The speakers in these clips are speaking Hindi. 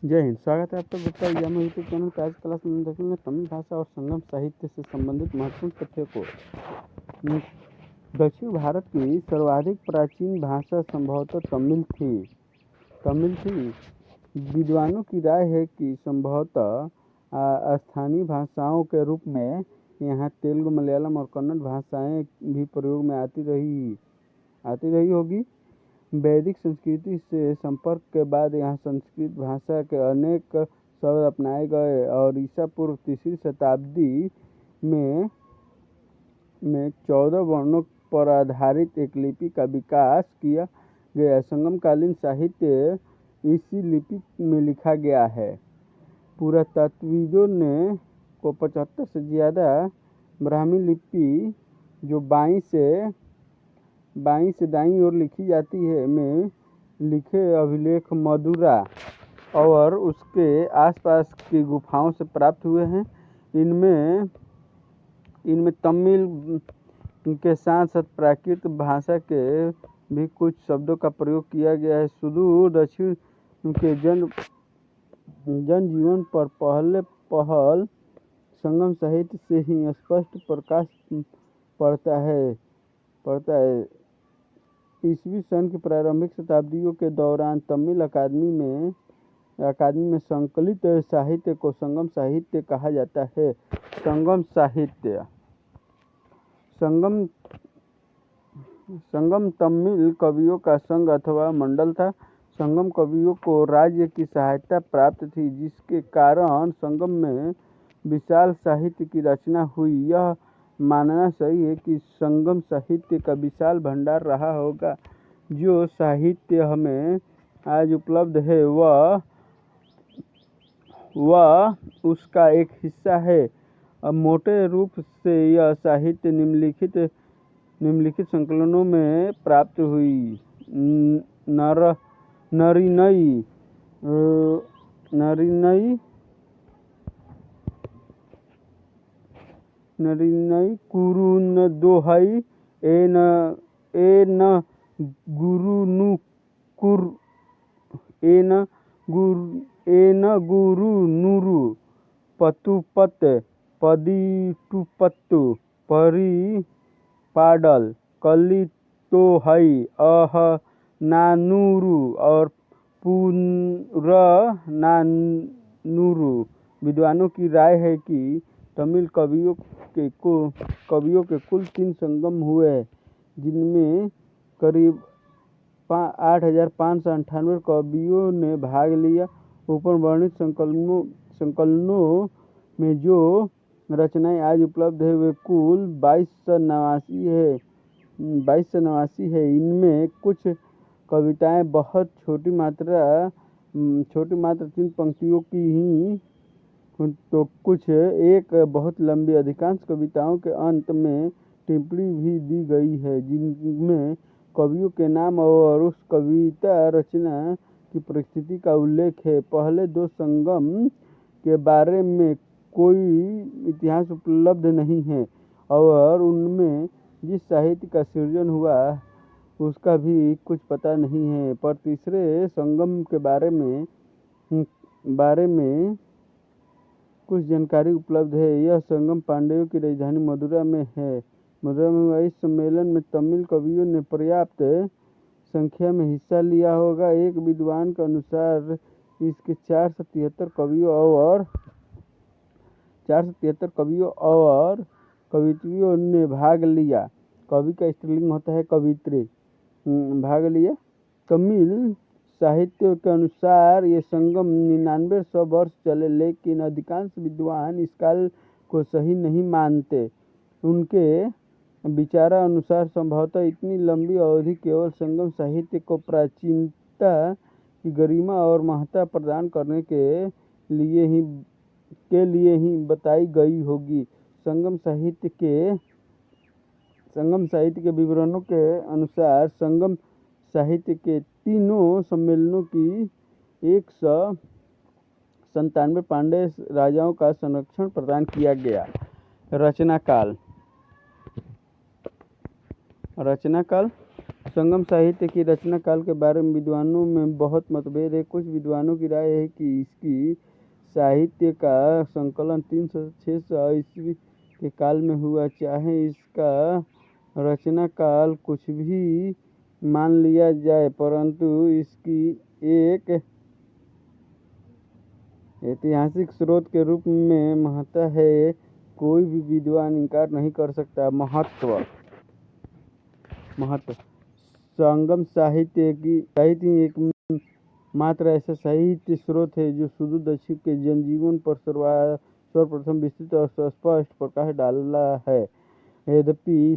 जय हिंद। स्वागत है आपका गुप्ता एग्जाम यूट्यूब चैनल पे। आज क्लास में देखेंगे तमिल भाषा और संगम साहित्य से संबंधित महत्वपूर्ण तथ्यों को। दक्षिण भारत की सर्वाधिक प्राचीन भाषा संभवतः तमिल थी। विद्वानों की राय है कि संभवतः स्थानीय भाषाओं के रूप में यहाँ तेलुगु, मलयालम और कन्नड़ भाषाएं भी प्रयोग में आती रही होगी। वैदिक संस्कृति से संपर्क के बाद यहाँ संस्कृत भाषा के अनेक शब्द अपनाए गए और ईसा पूर्व 3वीं शताब्दी में 14 वर्णों पर आधारित एक लिपि का विकास किया गया। संगमकालीन साहित्य इसी लिपि में लिखा गया है। पुरातत्वविदों ने को 75 से ज़्यादा ब्राह्मी लिपि जो बाईं से दाईं ओर लिखी जाती है में लिखे अभिलेख मदुरा और उसके आसपास की गुफाओं से प्राप्त हुए हैं। इनमें तमिल के साथ साथ प्राकृत भाषा के भी कुछ शब्दों का प्रयोग किया गया है। सुदूर दक्षिण के जनजीवन पर पहल संगम साहित्य से ही स्पष्ट प्रकाश पड़ता है। ईस्वी सन की प्रारंभिक शताब्दियों के दौरान तमिल अकादमी में संकलित साहित्य को संगम साहित्य कहा जाता है। संगम साहित्य संगम तमिल कवियों का संघ अथवा मंडल था। संगम कवियों को राज्य की सहायता प्राप्त थी, जिसके कारण संगम में विशाल साहित्य की रचना हुई। यह मानना सही है कि संगम साहित्य का विशाल भंडार रहा होगा। जो साहित्य हमें आज उपलब्ध है वह उसका एक हिस्सा है। अब मोटे रूप से यह साहित्य निम्नलिखित संकलनों में प्राप्त हुई। नरिनई कुरुनदोहई गुरुनुरु पतुपत पदिटुपत्तु परी पाडल कलितोहई अहनानुरु और पुरनानुरु। विद्वानों की राय है कि तमिल कवियों के कुल 3 संगम हुए, जिनमें करीब 8,598 कवियों ने भाग लिया। ऊपर वर्णित संकलनों में जो रचनाएं आज उपलब्ध है वे कुल 2289 है। इनमें कुछ कविताएं बहुत छोटी मात्र 3 पंक्तियों की ही तो कुछ एक बहुत लंबी। अधिकांश कविताओं के अंत में टिप्पणी भी दी गई है, जिनमें कवियों के नाम और उस कविता रचना की परिस्थिति का उल्लेख है। पहले 2 संगम के बारे में कोई इतिहास उपलब्ध नहीं है और उनमें जिस साहित्य का सृजन हुआ उसका भी कुछ पता नहीं है। पर तीसरे संगम के बारे में कुछ जानकारी उपलब्ध है। यह संगम पांड्यों की राजधानी मदुरा में है। इस सम्मेलन में तमिल कवियों ने पर्याप्त संख्या में हिस्सा लिया होगा। एक विद्वान के अनुसार इसके 473 कवियों और कवियत्रियों ने भाग लिया। कवि का स्त्रीलिंग होता है कवित्री। भाग लिया। तमिल साहित्य के अनुसार ये संगम 9900 वर्ष चले, लेकिन अधिकांश विद्वान इस काल को सही नहीं मानते। उनके विचारानुसार संभवतः इतनी लंबी अवधि केवल संगम साहित्य को प्राचीनता की गरिमा और महत्ता प्रदान करने के लिए ही बताई गई होगी। संगम साहित्य के विवरणों के अनुसार संगम साहित्य के तीनों सम्मेलनों की 197 पांड्य राजाओं का संरक्षण प्रदान किया गया। रचना काल संगम साहित्य की रचना काल के बारे में विद्वानों में बहुत मतभेद है। कुछ विद्वानों की राय है कि इसकी साहित्य का संकलन 300-600 ईस्वी के काल में हुआ। चाहे इसका रचना काल कुछ भी मान लिया जाए, परंतु इसकी एक ऐतिहासिक स्रोत के रूप में महत्ता है, कोई भी विद्वान इनकार नहीं कर सकता। महत्व संगम साहित्य एक मात्र ऐसा साहित्य स्रोत है जो सुदूर दक्षिण के जनजीवन पर सर्वप्रथम विस्तृत और स्पष्ट प्रकाश डाला है। यद्यपि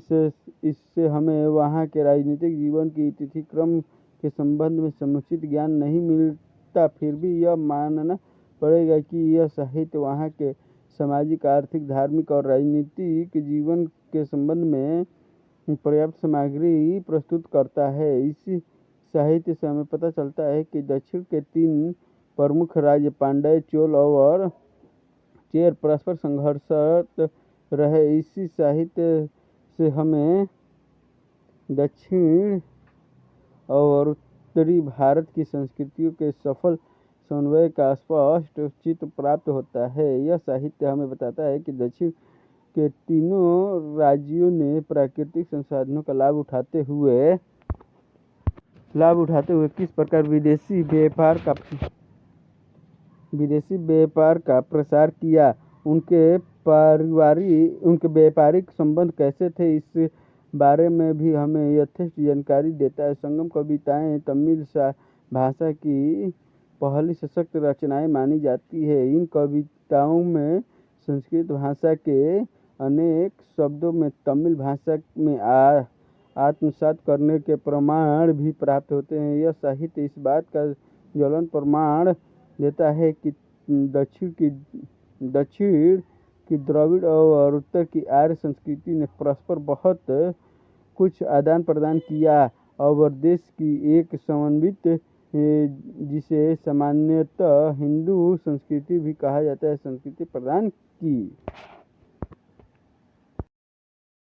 इससे हमें वहाँ के राजनीतिक जीवन की तिथिक्रम के संबंध में समुचित ज्ञान नहीं मिलता, फिर भी यह मानना पड़ेगा कि यह साहित्य वहाँ के सामाजिक, आर्थिक, धार्मिक और राजनीतिक जीवन के संबंध में पर्याप्त सामग्री प्रस्तुत करता है। इसी साहित्य से हमें पता चलता है कि दक्षिण के 3 प्रमुख राज्य पांड्य, चोल और चेर परस्पर संघर्षरत रहे। इसी साहित्य से हमें दक्षिण और उत्तरी भारत की संस्कृतियों के सफल समन्वय का स्पष्ट चित्र प्राप्त होता है। यह साहित्य हमें बताता है कि दक्षिण के तीनों राज्यों ने प्राकृतिक संसाधनों का लाभ उठाते हुए किस प्रकार विदेशी व्यापार का प्रसार किया, उनके व्यापारिक संबंध कैसे थे, इस बारे में भी हमें यथेष्ट जानकारी देता है। संगम कविताएं तमिल भाषा की पहली सशक्त रचनाएं मानी जाती है। इन कविताओं में संस्कृत भाषा के अनेक शब्दों में तमिल भाषा में आत्मसात करने के प्रमाण भी प्राप्त होते हैं। यह साहित्य इस बात का ज्वलंत प्रमाण देता है कि दक्षिण की द्रविड़ और उत्तर की आर्य संस्कृति ने परस्पर बहुत कुछ आदान प्रदान किया और देश की एक समन्वित, जिसे सामान्यतः हिंदू संस्कृति भी कहा जाता है, संस्कृति प्रदान की।